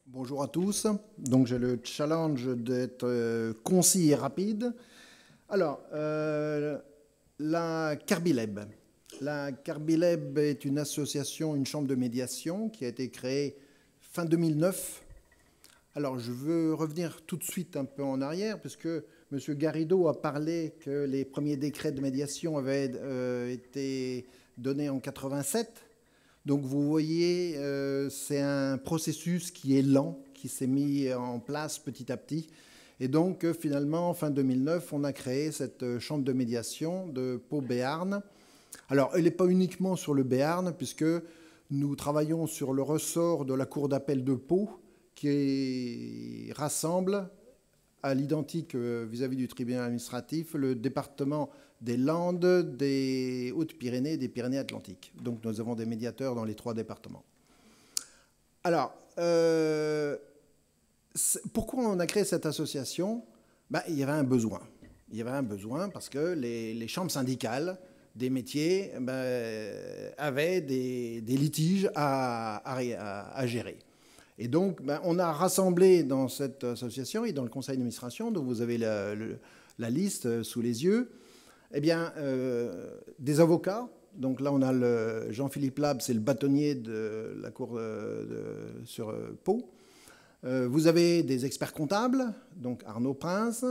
Bonjour à tous. Donc j'ai le challenge d'être concis et rapide. Alors, la Carbileb. La Carbileb est une association, une chambre de médiation qui a été créée fin 2009. Alors je veux revenir tout de suite un peu en arrière puisque M. Garrido a parlé que les premiers décrets de médiation avaient été donnés en 87. Donc vous voyez, c'est un processus qui est lent, qui s'est mis en place petit à petit. Et donc finalement, fin 2009, on a créé cette chambre de médiation de Pau-Béarn. Alors elle n'est pas uniquement sur le Béarn, puisque nous travaillons sur le ressort de la Cour d'appel de Pau, qui rassemble à l'identique vis-à-vis du tribunal administratif le département des Landes, des Hautes-Pyrénées et des Pyrénées-Atlantiques. Donc nous avons des médiateurs dans les trois départements. Alors, pourquoi on a créé cette association? Il y avait un besoin. Il y avait un besoin parce que les chambres syndicales des métiers avaient des litiges à gérer. Et donc, on a rassemblé dans cette association et dans le conseil d'administration, dont vous avez la liste sous les yeux, des avocats. Donc là, on a Jean-Philippe Lab, c'est le bâtonnier de la cour sur Pau. Vous avez des experts comptables, donc Arnaud Prince.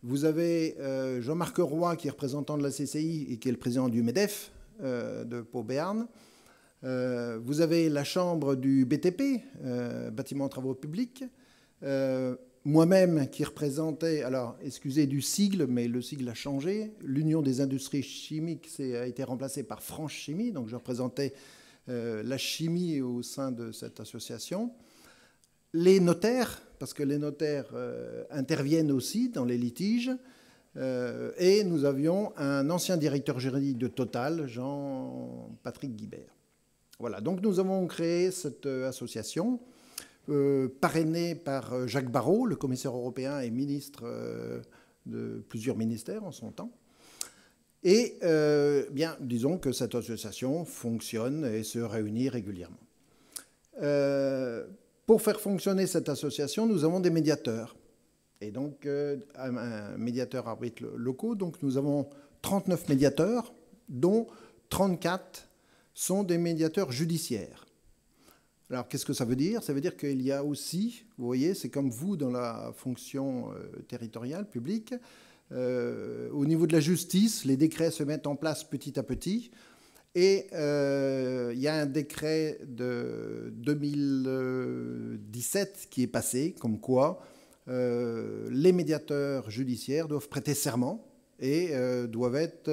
Vous avez Jean-Marc Roy, qui est représentant de la CCI et qui est le président du MEDEF de Pau-Béarn. Vous avez la chambre du BTP, bâtiment travaux publics. Moi-même qui représentais, alors excusez du sigle, mais le sigle a changé. L'Union des industries chimiques a été remplacée par France Chimie, donc je représentais la chimie au sein de cette association. Les notaires, parce que les notaires interviennent aussi dans les litiges. Et nous avions un ancien directeur juridique de Total, Jean-Patrick Guibert. Voilà, donc nous avons créé cette association parrainée par Jacques Barrot, le commissaire européen et ministre de plusieurs ministères en son temps. Et disons que cette association fonctionne et se réunit régulièrement. Pour faire fonctionner cette association, nous avons des médiateurs. Et donc, un médiateur arbitre locaux. Donc, nous avons 39 médiateurs, dont 34 sont des médiateurs judiciaires. Alors, qu'est-ce que ça veut dire? Ça veut dire qu'il y a aussi, vous voyez, c'est comme vous dans la fonction territoriale, publique. Au niveau de la justice, les décrets se mettent en place petit à petit. Et il y a un décret de 2017 qui est passé, comme quoi les médiateurs judiciaires doivent prêter serment et doivent être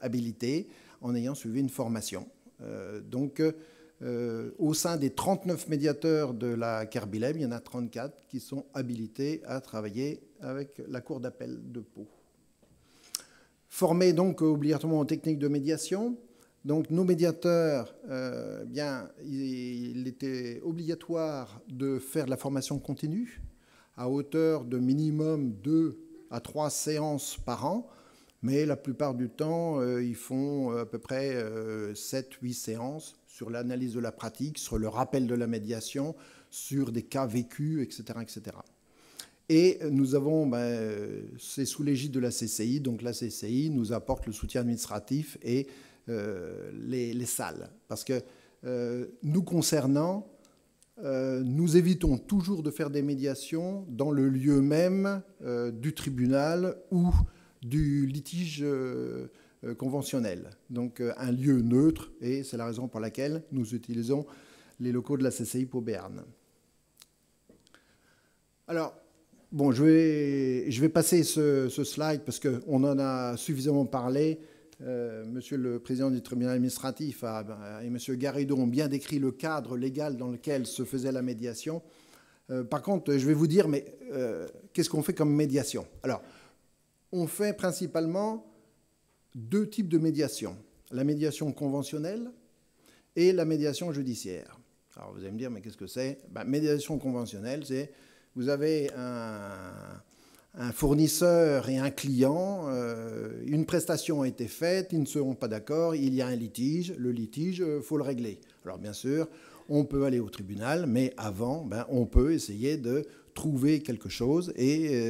habilités en ayant suivi une formation. Donc, au sein des 39 médiateurs de la Carbileb, il y en a 34 qui sont habilités à travailler avec la Cour d'appel de Pau. Formés donc obligatoirement aux techniques de médiation. Donc nos médiateurs, il était obligatoire de faire de la formation continue à hauteur de minimum 2 à 3 séances par an. Mais la plupart du temps, ils font à peu près 7-8 séances sur l'analyse de la pratique, sur le rappel de la médiation, sur des cas vécus, etc. etc. Et nous avons, c'est sous l'égide de la CCI, donc la CCI nous apporte le soutien administratif et les salles. Parce que nous concernant, nous évitons toujours de faire des médiations dans le lieu même du tribunal ou du litige conventionnel. Donc un lieu neutre, et c'est la raison pour laquelle nous utilisons les locaux de la CCI Pau-Béarn. Alors, bon, je vais passer ce slide parce qu'on en a suffisamment parlé. Monsieur le président du tribunal administratif et monsieur Garrido ont bien décrit le cadre légal dans lequel se faisait la médiation. Par contre, je vais vous dire, mais qu'est-ce qu'on fait comme médiation? Alors, on fait principalement 2 types de médiation. La médiation conventionnelle et la médiation judiciaire. Alors, vous allez me dire, mais qu'est-ce que c'est? Médiation conventionnelle, c'est vous avez un fournisseur et un client, une prestation a été faite, ils ne seront pas d'accord, il y a un litige, le litige, il faut le régler. Alors bien sûr, on peut aller au tribunal, mais avant, on peut essayer de trouver quelque chose et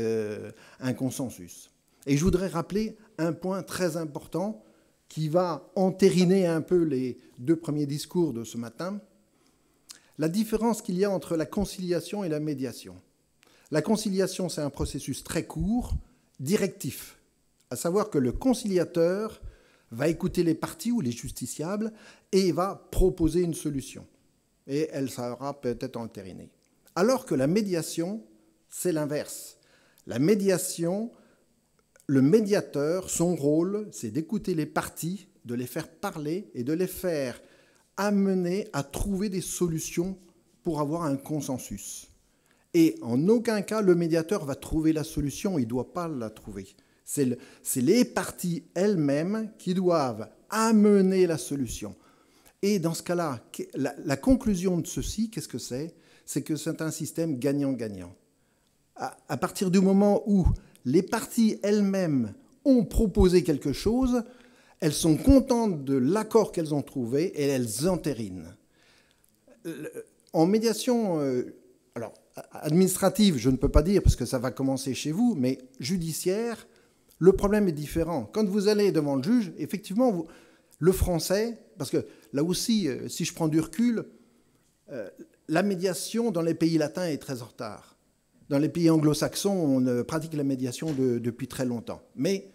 un consensus. Et je voudrais rappeler un point très important qui va entériner un peu les 2 premiers discours de ce matin, la différence qu'il y a entre la conciliation et la médiation. La conciliation, c'est un processus très court, directif, à savoir que le conciliateur va écouter les parties ou les justiciables et va proposer une solution. Et elle sera peut-être entérinée. Alors que la médiation, c'est l'inverse. La médiation, le médiateur, son rôle, c'est d'écouter les parties, de les faire parler et de les faire amener à trouver des solutions pour avoir un consensus. Et en aucun cas, le médiateur va trouver la solution, il ne doit pas la trouver. C'est les parties elles-mêmes qui doivent amener la solution. Et dans ce cas-là, la conclusion de ceci, qu'est-ce que c'est? C'est que c'est un système gagnant-gagnant. À partir du moment où les parties elles-mêmes ont proposé quelque chose, elles sont contentes de l'accord qu'elles ont trouvé et elles entérinent. En médiation, alors administrative, je ne peux pas dire parce que ça va commencer chez vous, mais judiciaire, le problème est différent. Quand vous allez devant le juge, effectivement, le français, parce que là aussi, si je prends du recul, la médiation dans les pays latins est très en retard. Dans les pays anglo-saxons, on pratique la médiation depuis très longtemps. Mais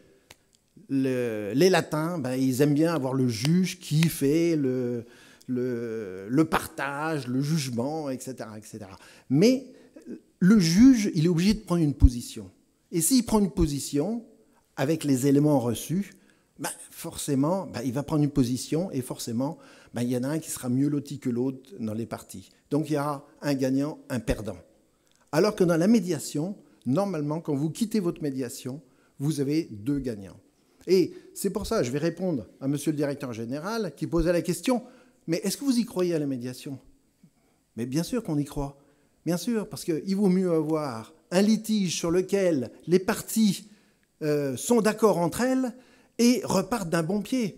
les latins, ils aiment bien avoir le juge qui fait le partage, le jugement, etc., etc. Mais le juge, il est obligé de prendre une position. Et s'il prend une position, avec les éléments reçus, forcément, il va prendre une position et forcément, il y en a un qui sera mieux loti que l'autre dans les parties. Donc il y aura un gagnant, un perdant. Alors que dans la médiation, normalement, quand vous quittez votre médiation, vous avez 2 gagnants. Et c'est pour ça, je vais répondre à monsieur le directeur général qui posait la question, mais est-ce que vous y croyez à la médiation? Mais bien sûr qu'on y croit. Bien sûr, parce qu'il vaut mieux avoir un litige sur lequel les parties sont d'accord entre elles et repartent d'un bon pied.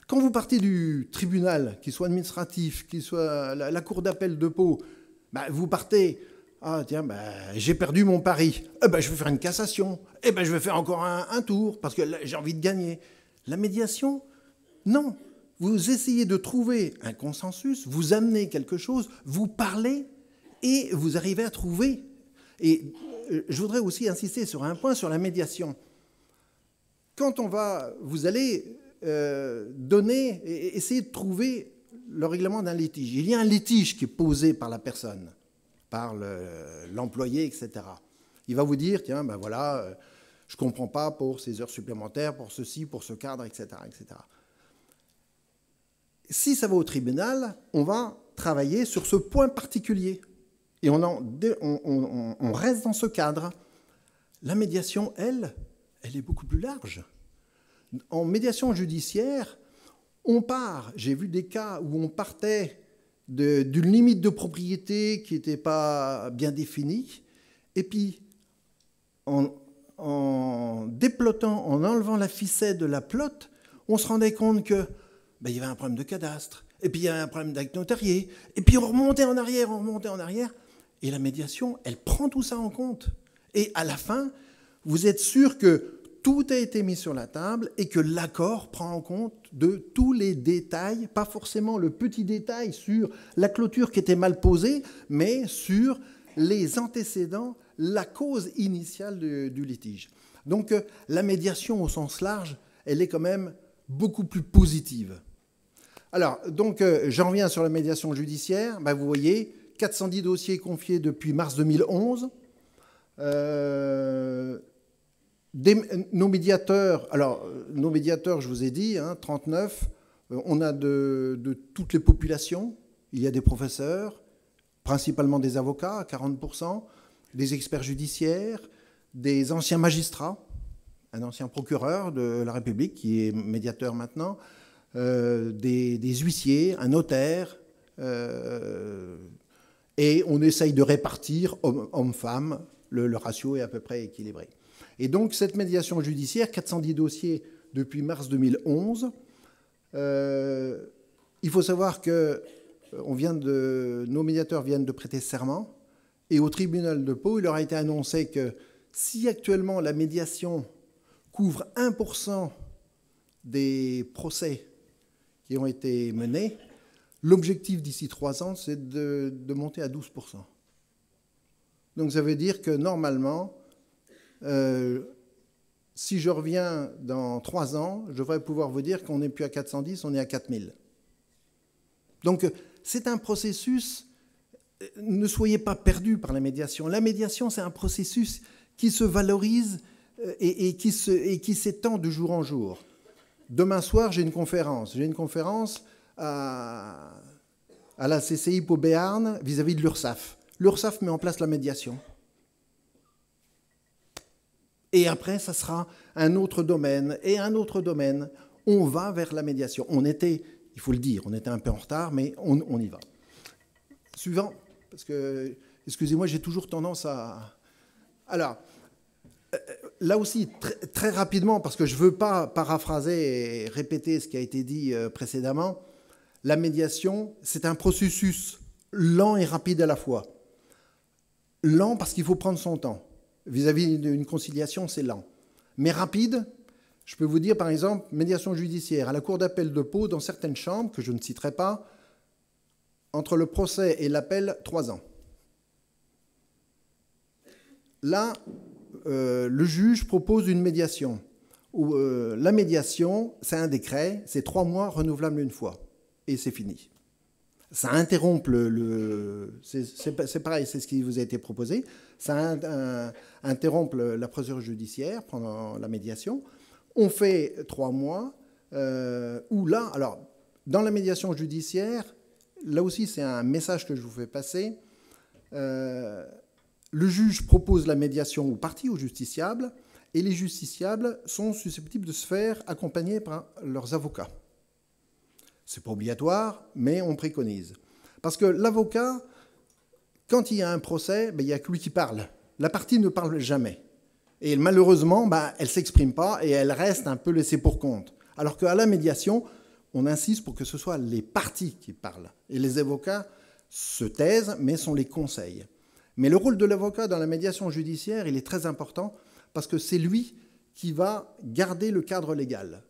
Quand vous partez du tribunal, qu'il soit administratif, qu'il soit la cour d'appel de Pau, vous partez, j'ai perdu mon pari, je vais faire une cassation, je vais faire encore un tour, parce que j'ai envie de gagner. La médiation, non. Vous essayez de trouver un consensus, vous amenez quelque chose, vous parlez et vous arrivez à trouver. Et je voudrais aussi insister sur un point, sur la médiation. Quand vous allez donner et essayer de trouver le règlement d'un litige. Il y a un litige qui est posé par la personne, par l'employé, etc. Il va vous dire, tiens, je ne comprends pas pour ces heures supplémentaires, pour ceci, pour ce cadre, etc., etc. Si ça va au tribunal, on va travailler sur ce point particulier. Et on reste dans ce cadre. La médiation, elle est beaucoup plus large. En médiation judiciaire, j'ai vu des cas où on partait d'une limite de propriété qui n'était pas bien définie, et puis en déplotant, en enlevant la ficelle de la plotte, on se rendait compte que il y avait un problème de cadastre, et puis il y avait un problème d'acte notarié, et puis on remontait en arrière, et la médiation, elle prend tout ça en compte. Et à la fin, vous êtes sûr que tout a été mis sur la table et que l'accord prend en compte de tous les détails, pas forcément le petit détail sur la clôture qui était mal posée, mais sur les antécédents, la cause initiale du litige. Donc la médiation au sens large, elle est quand même beaucoup plus positive. Alors, donc, j'en reviens sur la médiation judiciaire. Vous voyez, 410 dossiers confiés depuis mars 2011. Nos médiateurs, je vous ai dit, 39, on a de toutes les populations. Il y a des professeurs, principalement des avocats, à 40%, des experts judiciaires, des anciens magistrats, un ancien procureur de la République qui est médiateur maintenant, des huissiers, un notaire, et on essaye de répartir hommes-femmes, le ratio est à peu près équilibré. Et donc cette médiation judiciaire, 410 dossiers depuis mars 2011, il faut savoir que nos médiateurs viennent de prêter serment, et au tribunal de Pau, il leur a été annoncé que si actuellement la médiation couvre 1% des procès qui ont été menés, l'objectif d'ici 3 ans, c'est de monter à 12%. Donc ça veut dire que normalement, si je reviens dans 3 ans, je devrais pouvoir vous dire qu'on n'est plus à 410, on est à 4000. Donc c'est un processus, ne soyez pas perdus par la médiation. La médiation, c'est un processus qui se valorise et qui s'étend de jour en jour. Demain soir, j'ai une conférence. J'ai une conférence à la CCI Pau Béarn vis-à-vis de l'URSSAF. L'URSSAF met en place la médiation. Et après, ça sera un autre domaine et un autre domaine. On va vers la médiation. On était, il faut le dire, on était un peu en retard, mais on y va. Suivant, parce que, excusez-moi, j'ai toujours tendance à... Alors, là aussi, très rapidement, parce que je ne veux pas paraphraser et répéter ce qui a été dit précédemment, la médiation, c'est un processus lent et rapide à la fois. Lent parce qu'il faut prendre son temps. Vis-à-vis d'une conciliation, c'est lent. Mais rapide, je peux vous dire, par exemple, médiation judiciaire à la Cour d'appel de Pau, dans certaines chambres, que je ne citerai pas, entre le procès et l'appel, 3 ans. Là, le juge propose une médiation. La médiation, c'est un décret, c'est 3 mois renouvelables une fois. Et c'est fini. Ça interrompt c'est pareil, c'est ce qui vous a été proposé. Ça interrompt la procédure judiciaire pendant la médiation. On fait 3 mois, où là, alors, dans la médiation judiciaire, là aussi, c'est un message que je vous fais passer. Le juge propose la médiation aux parties, aux justiciables, et les justiciables sont susceptibles de se faire accompagner par leurs avocats. Ce n'est pas obligatoire, mais on préconise. Parce que l'avocat, quand il y a un procès, il n'y a que lui qui parle. La partie ne parle jamais. Et malheureusement, elle ne s'exprime pas et elle reste un peu laissée pour compte. Alors qu'à la médiation, on insiste pour que ce soit les parties qui parlent. Et les avocats se taisent, mais sont les conseils. Mais le rôle de l'avocat dans la médiation judiciaire, il est très important parce que c'est lui qui va garder le cadre légal.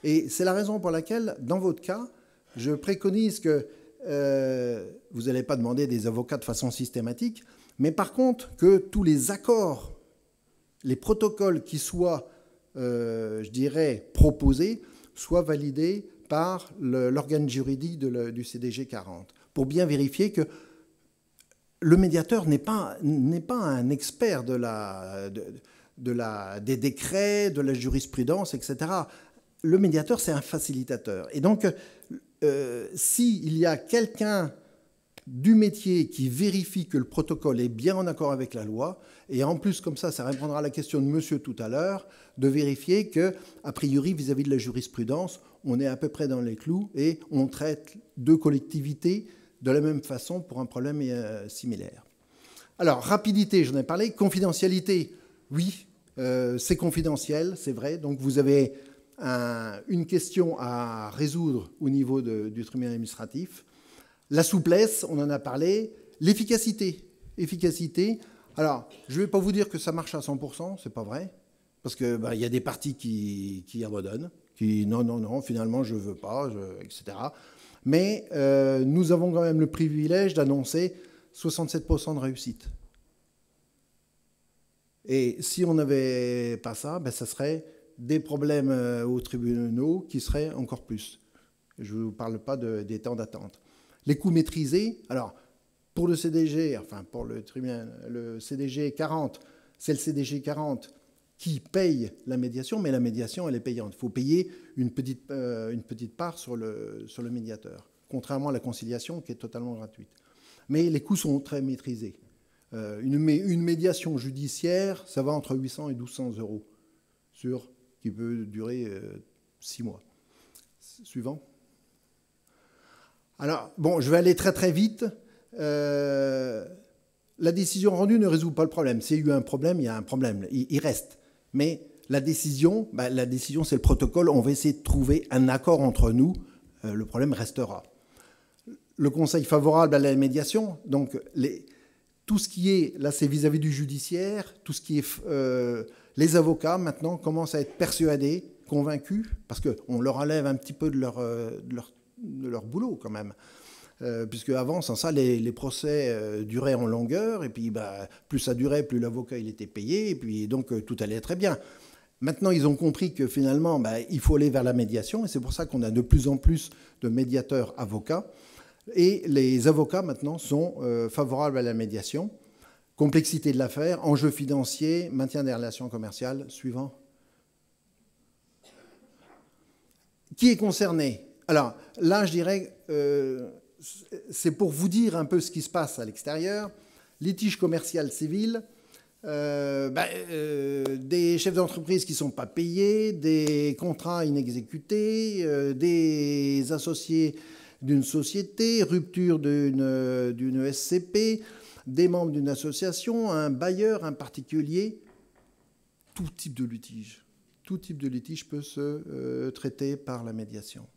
Et c'est la raison pour laquelle, dans votre cas, je préconise que vous n'allez pas demander des avocats de façon systématique, mais par contre que tous les accords, les protocoles qui soient, je dirais, proposés, soient validés par l'organe juridique du CDG 40, pour bien vérifier que le médiateur n'est pas un expert des décrets, de la jurisprudence, etc. Le médiateur, c'est un facilitateur. Et donc, s'il y a quelqu'un du métier qui vérifie que le protocole est bien en accord avec la loi, et en plus, comme ça répondra à la question de monsieur tout à l'heure, de vérifier que, a priori, vis-à-vis de la jurisprudence, on est à peu près dans les clous et on traite deux collectivités de la même façon pour un problème similaire. Alors, rapidité, j'en ai parlé. Confidentialité, oui, c'est confidentiel, c'est vrai. Donc, vous avez une question à résoudre au niveau du tribunal administratif. La souplesse, on en a parlé. L'efficacité. Alors, je ne vais pas vous dire que ça marche à 100%, c'est pas vrai. Parce qu'il y a des parties qui abandonnent, qui non, finalement, je ne veux pas, etc. Mais nous avons quand même le privilège d'annoncer 67% de réussite. Et si on n'avait pas ça, ça serait des problèmes aux tribunaux qui seraient encore plus. Je ne vous parle pas des temps d'attente. Les coûts maîtrisés, alors pour le CDG, enfin pour le CDG 40, c'est le CDG 40 qui paye la médiation, mais la médiation, elle est payante. Il faut payer une petite part sur le médiateur, contrairement à la conciliation qui est totalement gratuite. Mais les coûts sont très maîtrisés. Une médiation judiciaire, ça va entre 800 et 1200 euros, qui peut durer 6 mois. Suivant. Alors, bon, je vais aller très très vite. La décision rendue ne résout pas le problème. S'il y a eu un problème, il y a un problème. Il reste. Mais la décision, c'est le protocole. On va essayer de trouver un accord entre nous. Le problème restera. le conseil favorable à la médiation, donc tout ce qui est, là c'est vis-à-vis du judiciaire, tout ce qui est, les avocats maintenant commencent à être persuadés, convaincus, parce qu'on leur enlève un petit peu de leur boulot quand même. Puisque avant, sans ça, les procès duraient en longueur, et puis plus ça durait, plus l'avocat il était payé, et puis donc tout allait très bien. Maintenant, ils ont compris que finalement, il faut aller vers la médiation, et c'est pour ça qu'on a de plus en plus de médiateurs avocats. Et les avocats, maintenant, sont favorables à la médiation. Complexité de l'affaire, enjeux financiers, maintien des relations commerciales. Suivant. Qui est concerné? Alors, là, je dirais, c'est pour vous dire un peu ce qui se passe à l'extérieur. Litige commercial civil, des chefs d'entreprise qui ne sont pas payés, des contrats inexécutés, des associés d'une société, rupture d'une SCP, des membres d'une association, un bailleur, un particulier, tout type de litige. Tout type de litige peut se traiter par la médiation.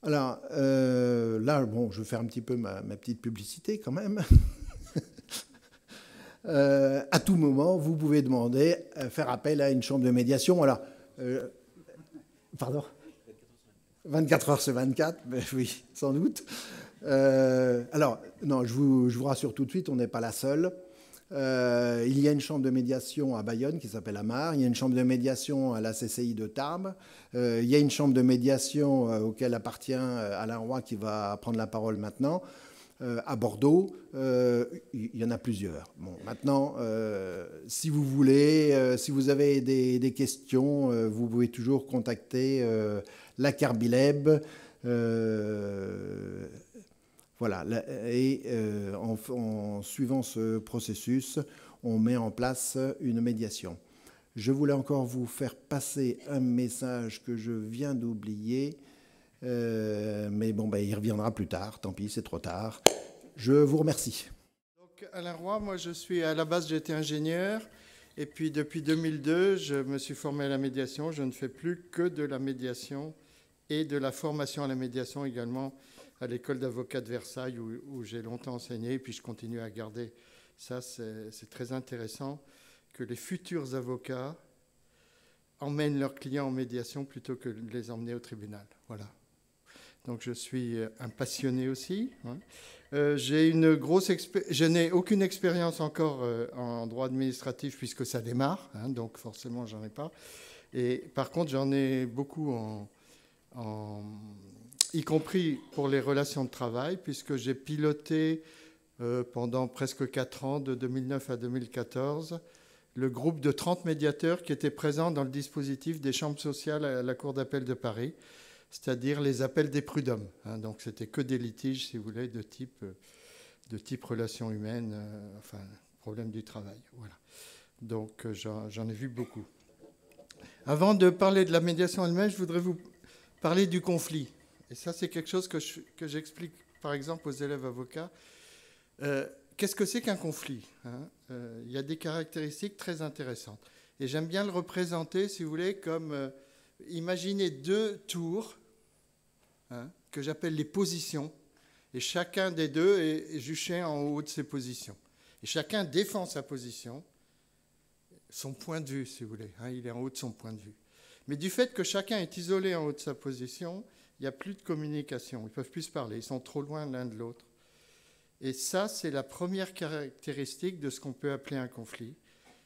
Alors, là, bon, je vais faire un petit peu ma petite publicité quand même. À tout moment, vous pouvez demander, faire appel à une chambre de médiation. Alors, pardon ? 24 heures sur 24, oui, sans doute. Alors, non, je vous rassure tout de suite, on n'est pas la seule. Il y a une chambre de médiation à Bayonne qui s'appelle Amar. Il y a une chambre de médiation à la CCI de Tarbes. Il y a une chambre de médiation auquel appartient Alain Roy qui va prendre la parole maintenant. À Bordeaux, il y en a plusieurs. Bon, maintenant, si vous voulez, si vous avez des questions, vous pouvez toujours contacter la Carbileb. Voilà, et en suivant ce processus, on met en place une médiation. Je voulais encore vous faire passer un message que je viens d'oublier, mais bon, il reviendra plus tard, tant pis, c'est trop tard. Je vous remercie. Donc, Alain Roy, moi je suis, à la base j'étais ingénieur, et puis depuis 2002, je me suis formé à la médiation. Je ne fais plus que de la médiation et de la formation à la médiation également, à l'école d'avocats de Versailles où j'ai longtemps enseigné, et puis je continue à garder ça. C'est très intéressant que les futurs avocats emmènent leurs clients en médiation plutôt que de les emmener au tribunal. Voilà. Donc je suis un passionné aussi. Je n'ai aucune expérience encore en droit administratif puisque ça démarre, donc forcément j'en ai pas. Et par contre j'en ai beaucoup y compris pour les relations de travail, puisque j'ai piloté pendant presque 4 ans, de 2009 à 2014, le groupe de 30 médiateurs qui étaient présents dans le dispositif des chambres sociales à la Cour d'appel de Paris, c'est-à-dire les appels des prud'hommes. Donc c'était que des litiges, si vous voulez, de type relations humaines, enfin, problème du travail. Voilà. Donc j'en ai vu beaucoup. Avant de parler de la médiation elle-même, je voudrais vous parler du conflit. Et ça, c'est quelque chose que j'explique, par exemple, aux élèves avocats. Qu'est-ce que c'est qu'un conflit ? Il y a des caractéristiques très intéressantes. Et j'aime bien le représenter, si vous voulez, comme imaginez 2 tours que j'appelle les positions. Et chacun des deux est juché en haut de ses positions. Et chacun défend sa position, son point de vue, si vous voulez. Il est en haut de son point de vue. Mais du fait que chacun est isolé en haut de sa position, il n'y a plus de communication. Ils ne peuvent plus se parler. Ils sont trop loin l'un de l'autre. Et ça, c'est la première caractéristique de ce qu'on peut appeler un conflit.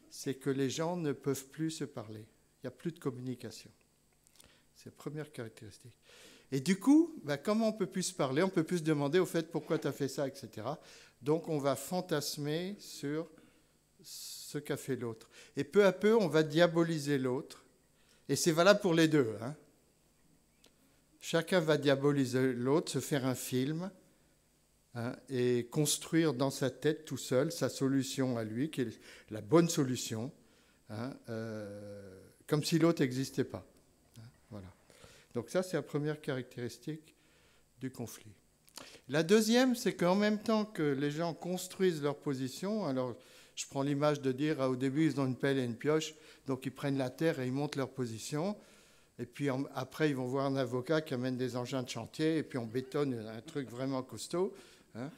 C'est que les gens ne peuvent plus se parler. Il n'y a plus de communication. C'est la première caractéristique. Et du coup, comment on ne peut plus se parler ? On ne peut plus se demander au fait pourquoi tu as fait ça, etc. Donc on va fantasmer sur ce qu'a fait l'autre. Et peu à peu, on va diaboliser l'autre. Et c'est valable pour les deux. Chacun va diaboliser l'autre, se faire un film et construire dans sa tête tout seul sa solution à lui, qui est la bonne solution, comme si l'autre n'existait pas. Voilà. Donc ça, c'est la première caractéristique du conflit. La deuxième, c'est qu'en même temps que les gens construisent leur position, alors je prends l'image de dire, au début, ils ont une pelle et une pioche, donc ils prennent la terre et ils montent leur position. Et puis après, ils vont voir un avocat qui amène des engins de chantier, et puis on bétonne un truc vraiment costaud. Hein.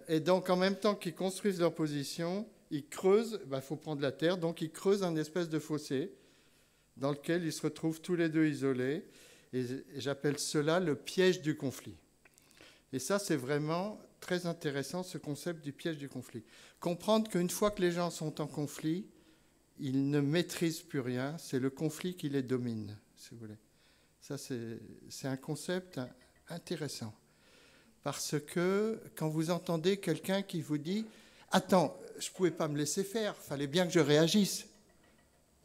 Et donc, en même temps qu'ils construisent leur position, ils creusent, il faut prendre la terre, donc ils creusent un espèce de fossé dans lequel ils se retrouvent tous les deux isolés. Et j'appelle cela le piège du conflit. Et ça, c'est vraiment très intéressant, ce concept du piège du conflit. Comprendre qu'une fois que les gens sont en conflit, ils ne maîtrisent plus rien, c'est le conflit qui les domine, si vous voulez. Ça, c'est un concept intéressant. Parce que quand vous entendez quelqu'un qui vous dit « Attends, je ne pouvais pas me laisser faire, il fallait bien que je réagisse ».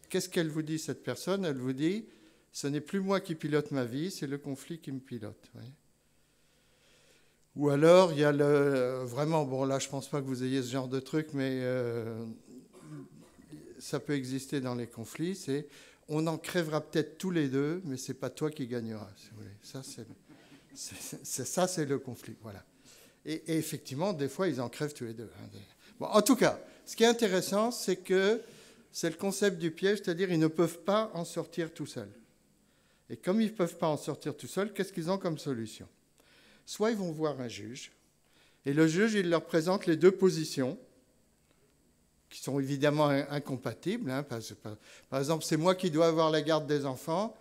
Qu'est-ce qu'elle vous dit, cette personne? Elle vous dit « Ce n'est plus moi qui pilote ma vie, c'est le conflit qui me pilote. » Ou alors, il y a vraiment, bon là, je ne pense pas que vous ayez ce genre de truc, mais ça peut exister dans les conflits, c'est « On en crèvera peut-être tous les deux, mais ce n'est pas toi qui gagneras. » Si vous voulez. Ça, c'est le conflit. Voilà. Et effectivement, des fois, ils en crèvent tous les deux. Bon, en tout cas, ce qui est intéressant, c'est que c'est le concept du piège, c'est-à-dire ils ne peuvent pas en sortir tout seuls. Et comme ils ne peuvent pas en sortir tout seuls, qu'est-ce qu'ils ont comme solution? Soit ils vont voir un juge, et le juge, il leur présente les deux positions, qui sont évidemment incompatibles. Hein, par exemple, c'est moi qui dois avoir la garde des enfants,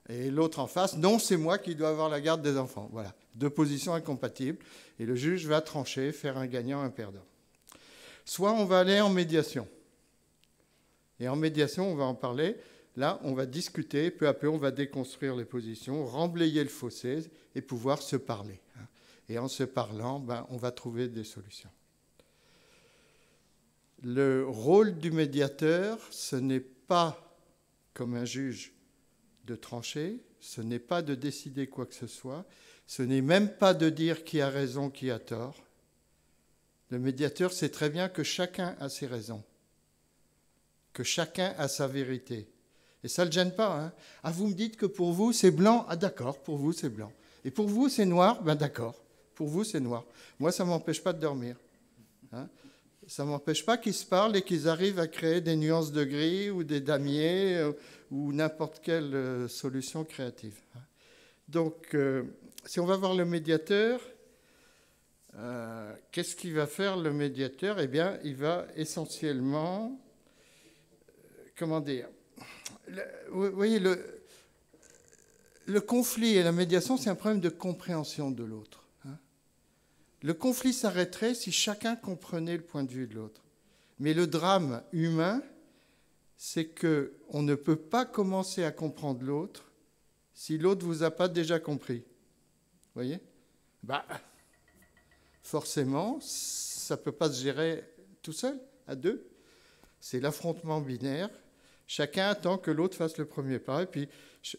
et l'autre en face, non, c'est moi qui dois avoir la garde des enfants. Voilà, deux positions incompatibles. Et le juge va trancher, faire un gagnant, un perdant. Soit on va aller en médiation. Et en médiation, on va en parler. Là, on va discuter. Peu à peu, on va déconstruire les positions, remblayer le fossé et pouvoir se parler. Et en se parlant, on va trouver des solutions. Le rôle du médiateur, ce n'est pas, comme un juge, de trancher, ce n'est pas de décider quoi que ce soit, ce n'est même pas de dire qui a raison, qui a tort. Le médiateur sait très bien que chacun a ses raisons, que chacun a sa vérité. Et ça ne le gêne pas. Hein. Ah, vous me dites que pour vous, c'est blanc. Ah, d'accord, pour vous, c'est blanc. Et pour vous, c'est noir. Ben d'accord, pour vous, c'est noir. Moi, ça ne m'empêche pas de dormir. Hein. Ça ne m'empêche pas qu'ils se parlent et qu'ils arrivent à créer des nuances de gris ou des damiers ou n'importe quelle solution créative. Donc, si on va voir le médiateur, qu'est-ce qu'il va faire le médiateur? Eh bien, il va essentiellement, comment dire, vous voyez, le conflit et la médiation, c'est un problème de compréhension de l'autre. Le conflit s'arrêterait si chacun comprenait le point de vue de l'autre. Mais le drame humain, c'est qu'on ne peut pas commencer à comprendre l'autre si l'autre ne vous a pas déjà compris. Vous voyez? Forcément, ça ne peut pas se gérer tout seul, à deux. C'est l'affrontement binaire. Chacun attend que l'autre fasse le premier pas.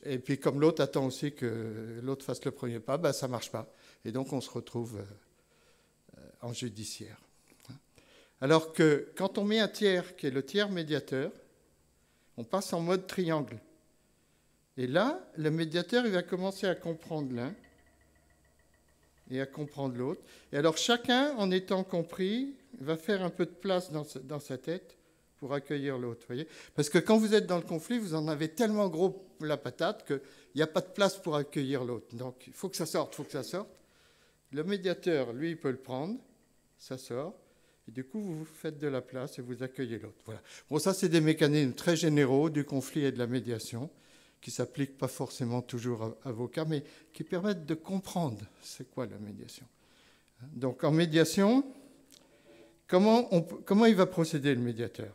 Et puis comme l'autre attend aussi que l'autre fasse le premier pas, ça ne marche pas. Et donc on se retrouve en judiciaire. Alors que quand on met un tiers, qui est le tiers médiateur, on passe en mode triangle. Et là, le médiateur, il va commencer à comprendre l'un et à comprendre l'autre. Et alors chacun, en étant compris, va faire un peu de place dans sa tête pour accueillir l'autre. Voyez ? Parce que quand vous êtes dans le conflit, vous en avez tellement gros la patate qu'il n'y a pas de place pour accueillir l'autre. Donc il faut que ça sorte, il faut que ça sorte. Le médiateur, lui, il peut le prendre, ça sort, et du coup, vous faites de la place et vous accueillez l'autre. Voilà. Bon, ça, c'est des mécanismes très généraux du conflit et de la médiation, qui ne s'appliquent pas forcément toujours à vos cas, mais qui permettent de comprendre c'est quoi la médiation. Donc, en médiation, comment il va procéder, le médiateur?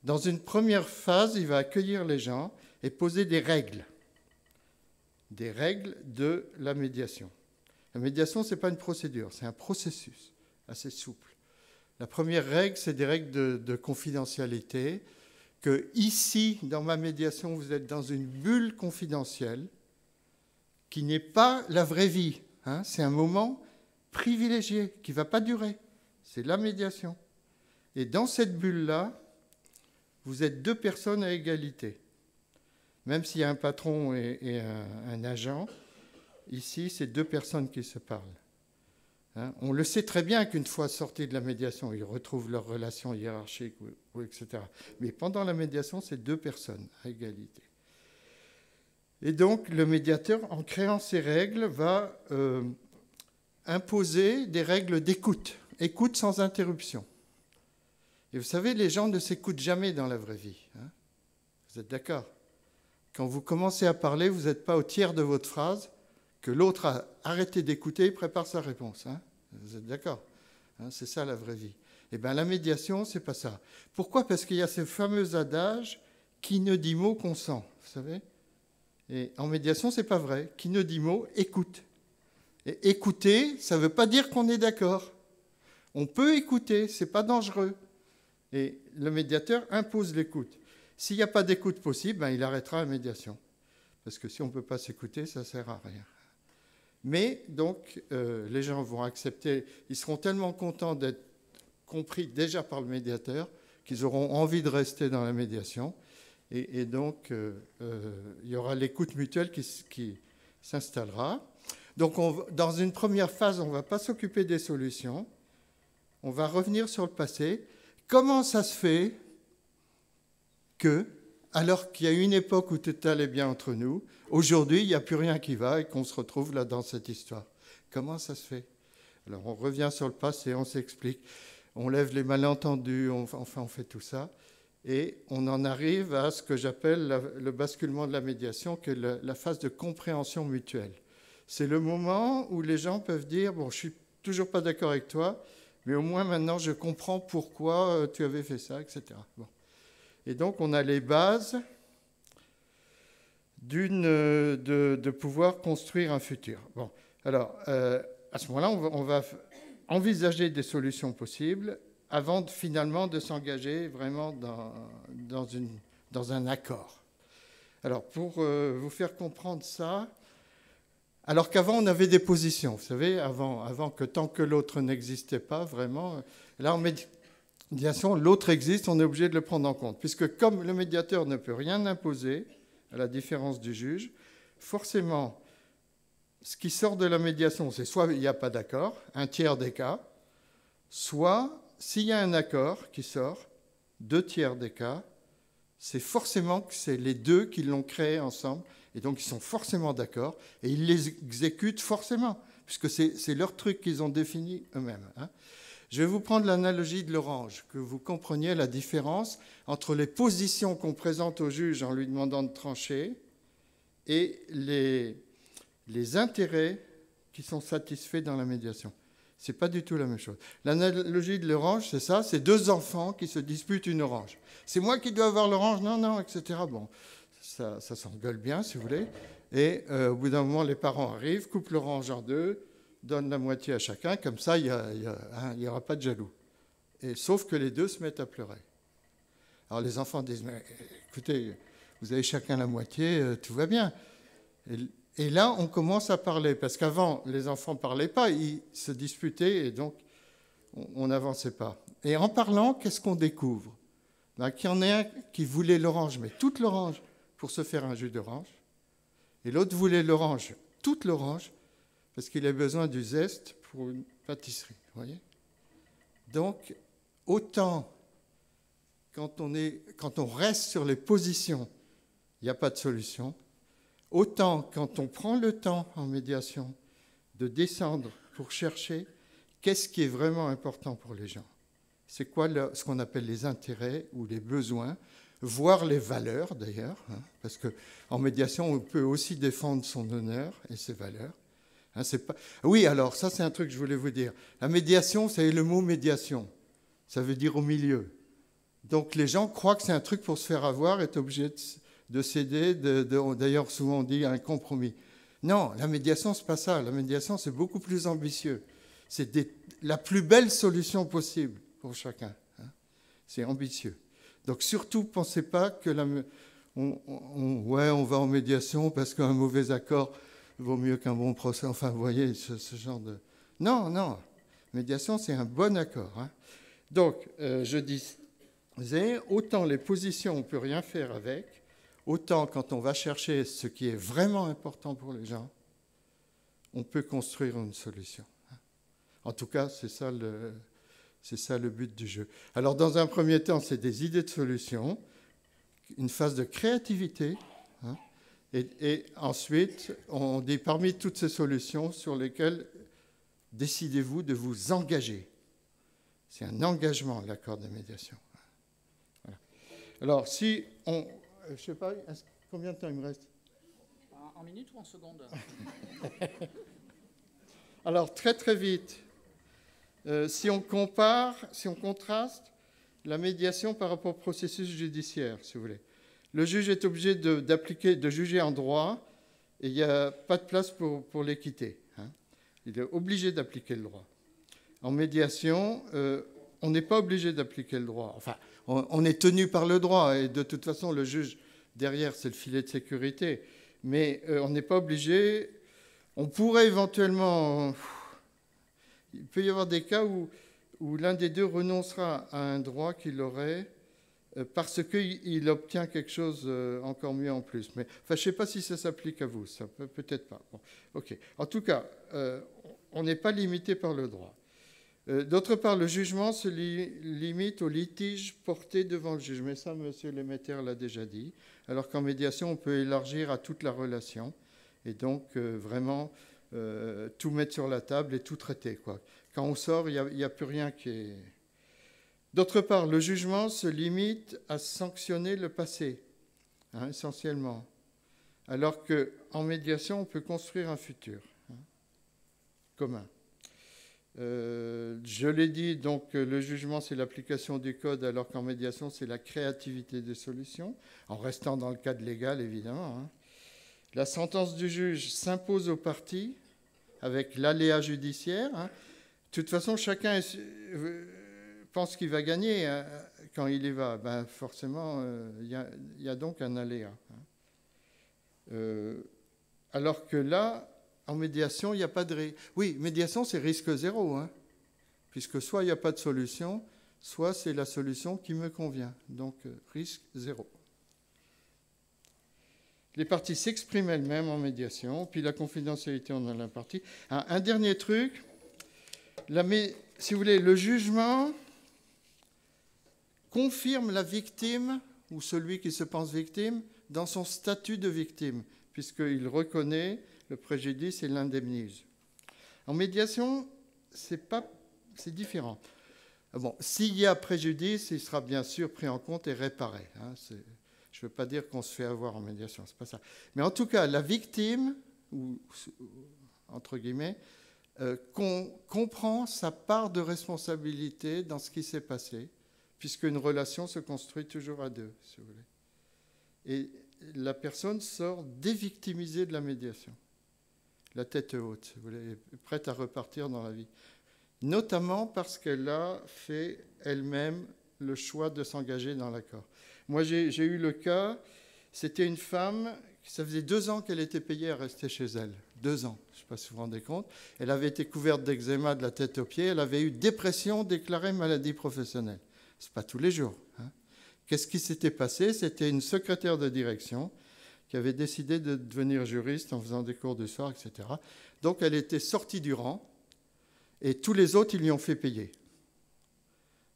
Dans une première phase, il va accueillir les gens et poser des règles de la médiation. La médiation, ce n'est pas une procédure, c'est un processus assez souple. La première règle, c'est des règles de confidentialité, que ici, dans ma médiation, vous êtes dans une bulle confidentielle qui n'est pas la vraie vie. Hein, c'est un moment privilégié qui ne va pas durer. C'est la médiation. Et dans cette bulle-là, vous êtes deux personnes à égalité. Même s'il y a un patron et un agent, ici, c'est deux personnes qui se parlent. Hein, on le sait très bien qu'une fois sortis de la médiation, ils retrouvent leurs relations hiérarchiques, etc. Mais pendant la médiation, c'est deux personnes à égalité. Et donc, le médiateur, en créant ces règles, va imposer des règles d'écoute. Écoute sans interruption. Et vous savez, les gens ne s'écoutent jamais dans la vraie vie. Hein. Vous êtes d'accord? Quand vous commencez à parler, vous n'êtes pas au tiers de votre phrase, que l'autre a arrêté d'écouter et prépare sa réponse. Hein. Vous êtes d'accord? Hein, c'est ça la vraie vie. Eh bien, la médiation, c'est pas ça. Pourquoi? Parce qu'il y a ce fameux adage « qui ne dit mot consent », vous savez? Et en médiation, c'est pas vrai. Qui ne dit mot, écoute. Et écouter, ça ne veut pas dire qu'on est d'accord. On peut écouter, c'est pas dangereux. Et le médiateur impose l'écoute. S'il n'y a pas d'écoute possible, ben, il arrêtera la médiation. Parce que si on ne peut pas s'écouter, ça ne sert à rien. Mais donc, les gens vont accepter, ils seront tellement contents d'être compris déjà par le médiateur qu'ils auront envie de rester dans la médiation. Et donc, il y aura l'écoute mutuelle qui s'installera. Donc, dans une première phase, on ne va pas s'occuper des solutions. On va revenir sur le passé. Comment ça se fait que, alors qu'il y a une époque où tout allait bien entre nous, aujourd'hui, il n'y a plus rien qui va et qu'on se retrouve là dans cette histoire? Comment ça se fait? Alors, on revient sur le passé, on s'explique, on lève les malentendus, on fait tout ça. Et on en arrive à ce que j'appelle le basculement de la médiation, qui est la phase de compréhension mutuelle. C'est le moment où les gens peuvent dire « Bon, je ne suis toujours pas d'accord avec toi, mais au moins maintenant je comprends pourquoi tu avais fait ça, etc. » Bon. Et donc on a les bases de pouvoir construire un futur. Bon. Alors, à ce moment-là, on va envisager des solutions possibles avant finalement de s'engager vraiment dans un accord. Alors, pour vous faire comprendre ça, alors qu'avant, on avait des positions, vous savez, avant que tant que l'autre n'existait pas, vraiment, là, en médiation, l'autre existe, on est obligé de le prendre en compte, puisque comme le médiateur ne peut rien imposer, à la différence du juge, forcément, ce qui sort de la médiation, c'est soit il n'y a pas d'accord, un tiers des cas, soit s'il y a un accord qui sort, 2 tiers des cas, c'est forcément que c'est les deux qui l'ont créé ensemble, et donc ils sont forcément d'accord, et ils les exécutent forcément, puisque c'est leur truc qu'ils ont défini eux-mêmes. Hein. Je vais vous prendre l'analogie de l'orange, que vous compreniez la différence entre les positions qu'on présente au juge en lui demandant de trancher et les intérêts qui sont satisfaits dans la médiation. Ce n'est pas du tout la même chose. L'analogie de l'orange, c'est ça, c'est 2 enfants qui se disputent une orange. C'est moi qui dois avoir l'orange, non, etc. Bon, ça s'engueule bien, si vous voulez. Et au bout d'un moment, les parents arrivent, coupent l'orange en 2, donnent la moitié à chacun, comme ça, il n'y aura pas de jaloux. Et, sauf que les 2 se mettent à pleurer. Alors les enfants disent, mais écoutez, vous avez chacun la moitié, tout va bien. Et là, on commence à parler, parce qu'avant, les enfants ne parlaient pas, ils se disputaient, et donc, on n'avançait pas. Et en parlant, qu'est-ce qu'on découvre? Qu'il y en a un qui voulait l'orange, mais toute l'orange, pour se faire un jus d'orange, et l'autre voulait l'orange, toute l'orange, parce qu'il a besoin du zeste pour une pâtisserie, vous voyez? Donc, autant, quand on reste sur les positions, il n'y a pas de solution. Autant quand on prend le temps en médiation de descendre pour chercher qu'est-ce qui est vraiment important pour les gens. C'est quoi ce qu'on appelle les intérêts ou les besoins, voire les valeurs d'ailleurs, hein, parce qu'en médiation, on peut aussi défendre son honneur et ses valeurs. Hein, c'est pas... Oui, alors ça c'est un truc que je voulais vous dire. La médiation, c'est le mot médiation. Ça veut dire au milieu. Donc les gens croient que c'est un truc pour se faire avoir, être obligé de céder, d'ailleurs souvent on dit un compromis. Non, la médiation, c'est pas ça. La médiation, c'est beaucoup plus ambitieux. C'est la plus belle solution possible pour chacun. Hein. C'est ambitieux. Donc surtout, pensez pas que on va en médiation parce qu'un mauvais accord vaut mieux qu'un bon procès. Enfin, vous voyez, ce genre de... Non. Médiation, c'est un bon accord. Hein. Donc, je disais, autant les positions, on ne peut rien faire avec, autant quand on va chercher ce qui est vraiment important pour les gens, on peut construire une solution. En tout cas, c'est ça le but du jeu. Alors, dans un premier temps, c'est des idées de solutions, une phase de créativité, hein, Et ensuite, on dit parmi toutes ces solutions sur lesquelles décidez-vous de vous engager. C'est un engagement, l'accord de médiation. Voilà. Alors, si on... je ne sais pas, combien de temps il me reste? En minutes ou en secondes? Alors, très très vite, si on compare, si on contraste la médiation par rapport au processus judiciaire, si vous voulez. Le juge est obligé de juger en droit et il n'y a pas de place pour l'équité. Hein. Il est obligé d'appliquer le droit. En médiation, on n'est pas obligé d'appliquer le droit. Enfin, on est tenu par le droit et de toute façon, le juge, derrière, c'est le filet de sécurité. Mais on n'est pas obligé. On pourrait éventuellement... Il peut y avoir des cas où l'un des deux renoncera à un droit qu'il aurait parce qu'il obtient quelque chose encore mieux en plus. Mais enfin, je ne sais pas si ça s'applique à vous, ça peut-être pas. Bon, ok. En tout cas, on n'est pas limité par le droit. D'autre part, le jugement se limite aux litiges portés devant le juge. Mais ça, M. Lemeter l'a déjà dit. Alors qu'en médiation, on peut élargir à toute la relation et donc vraiment tout mettre sur la table et tout traiter, quoi. Quand on sort, il n'y a plus rien qui est... D'autre part, le jugement se limite à sanctionner le passé, hein, essentiellement. Alors qu'en médiation, on peut construire un futur commun. Je l'ai dit, donc le jugement, c'est l'application du code, alors qu'en médiation, c'est la créativité des solutions, en restant dans le cadre légal, évidemment. Hein. La sentence du juge s'impose aux parties, avec l'aléa judiciaire. Hein. De toute façon, chacun pense qu'il va gagner quand il y va. Ben, forcément, il y a donc un aléa. Alors que là, en médiation, il n'y a pas de... Oui, médiation, c'est risque zéro, hein, puisque soit il n'y a pas de solution, soit c'est la solution qui me convient. Donc, risque zéro. Les parties s'expriment elles-mêmes en médiation, puis la confidentialité, on en a partie. Un dernier truc, si vous voulez, le jugement confirme la victime, ou celui qui se pense victime, dans son statut de victime, puisqu'il reconnaît le préjudice et l'indemnise. En médiation, c'est différent. Bon, s'il y a préjudice, il sera bien sûr pris en compte et réparé. Hein, je ne veux pas dire qu'on se fait avoir en médiation, c'est pas ça. Mais en tout cas, la victime, ou entre guillemets, comprend sa part de responsabilité dans ce qui s'est passé, puisqu'une relation se construit toujours à deux, si vous voulez. Et la personne sort dévictimisée de la médiation, la tête haute, si vous voulez, prête à repartir dans la vie. Notamment parce qu'elle a fait elle-même le choix de s'engager dans l'accord. Moi, j'ai eu le cas, c'était une femme, ça faisait 2 ans qu'elle était payée à rester chez elle. 2 ans, je ne sais pas si vous vous rendez compte. Elle avait été couverte d'eczéma de la tête aux pieds, elle avait eu dépression déclarée maladie professionnelle. Ce n'est pas tous les jours. Hein. Qu'est-ce qui s'était passé? C'était une secrétaire de direction qui avait décidé de devenir juriste en faisant des cours du soir, etc. Donc, elle était sortie du rang et tous les autres, ils lui ont fait payer.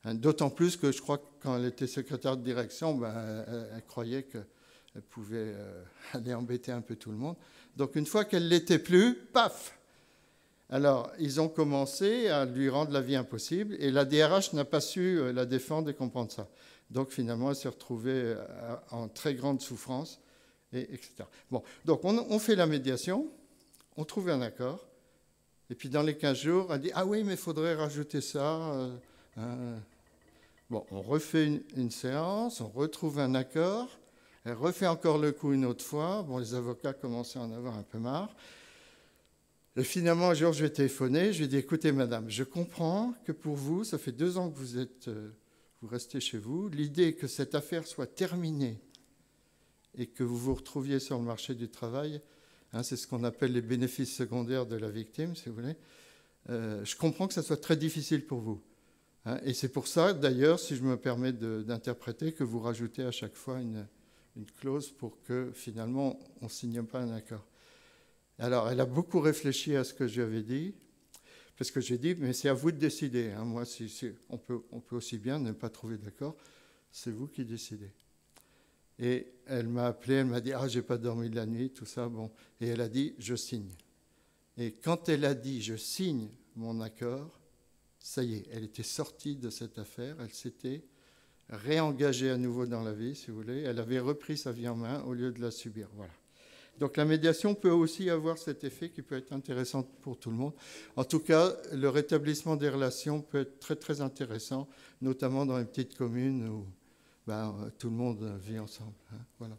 D'autant plus que je crois que quand elle était secrétaire de direction, elle croyait qu'elle pouvait aller embêter un peu tout le monde. Donc une fois qu'elle ne l'était plus, paf! Alors ils ont commencé à lui rendre la vie impossible et la DRH n'a pas su la défendre et comprendre ça. Donc finalement, elle s'est retrouvée en très grande souffrance, etc. Bon, donc on fait la médiation, on trouve un accord, et puis dans les 15 jours, elle dit « Ah oui, mais il faudrait rajouter ça. » Bon, on refait une séance, on retrouve un accord, elle refait encore le coup une autre fois. Bon, les avocats commençaient à en avoir un peu marre. Et finalement, un jour, je lui ai téléphoné, je lui ai dit, écoutez, madame, je comprends que pour vous, ça fait 2 ans que vous restez chez vous. L'idée que cette affaire soit terminée et que vous vous retrouviez sur le marché du travail, hein, c'est ce qu'on appelle les bénéfices secondaires de la victime, si vous voulez. Je comprends que ça soit très difficile pour vous. Et c'est pour ça, d'ailleurs, si je me permets d'interpréter, que vous rajoutez à chaque fois une clause pour que, finalement, on ne signe pas un accord. Alors, elle a beaucoup réfléchi à ce que je lui avais dit, parce que j'ai dit, mais c'est à vous de décider. Hein. Moi, on peut aussi bien ne pas trouver d'accord, c'est vous qui décidez. Et elle m'a appelé, elle m'a dit « Ah, j'ai pas dormi de la nuit, tout ça. » Bon. Et elle a dit « Je signe. » Et quand elle a dit « Je signe mon accord », ça y est, elle était sortie de cette affaire, elle s'était réengagée à nouveau dans la vie, si vous voulez. Elle avait repris sa vie en main au lieu de la subir. Voilà. Donc la médiation peut aussi avoir cet effet qui peut être intéressant pour tout le monde. En tout cas, le rétablissement des relations peut être très très intéressant, notamment dans les petites communes où tout le monde vit ensemble. Voilà.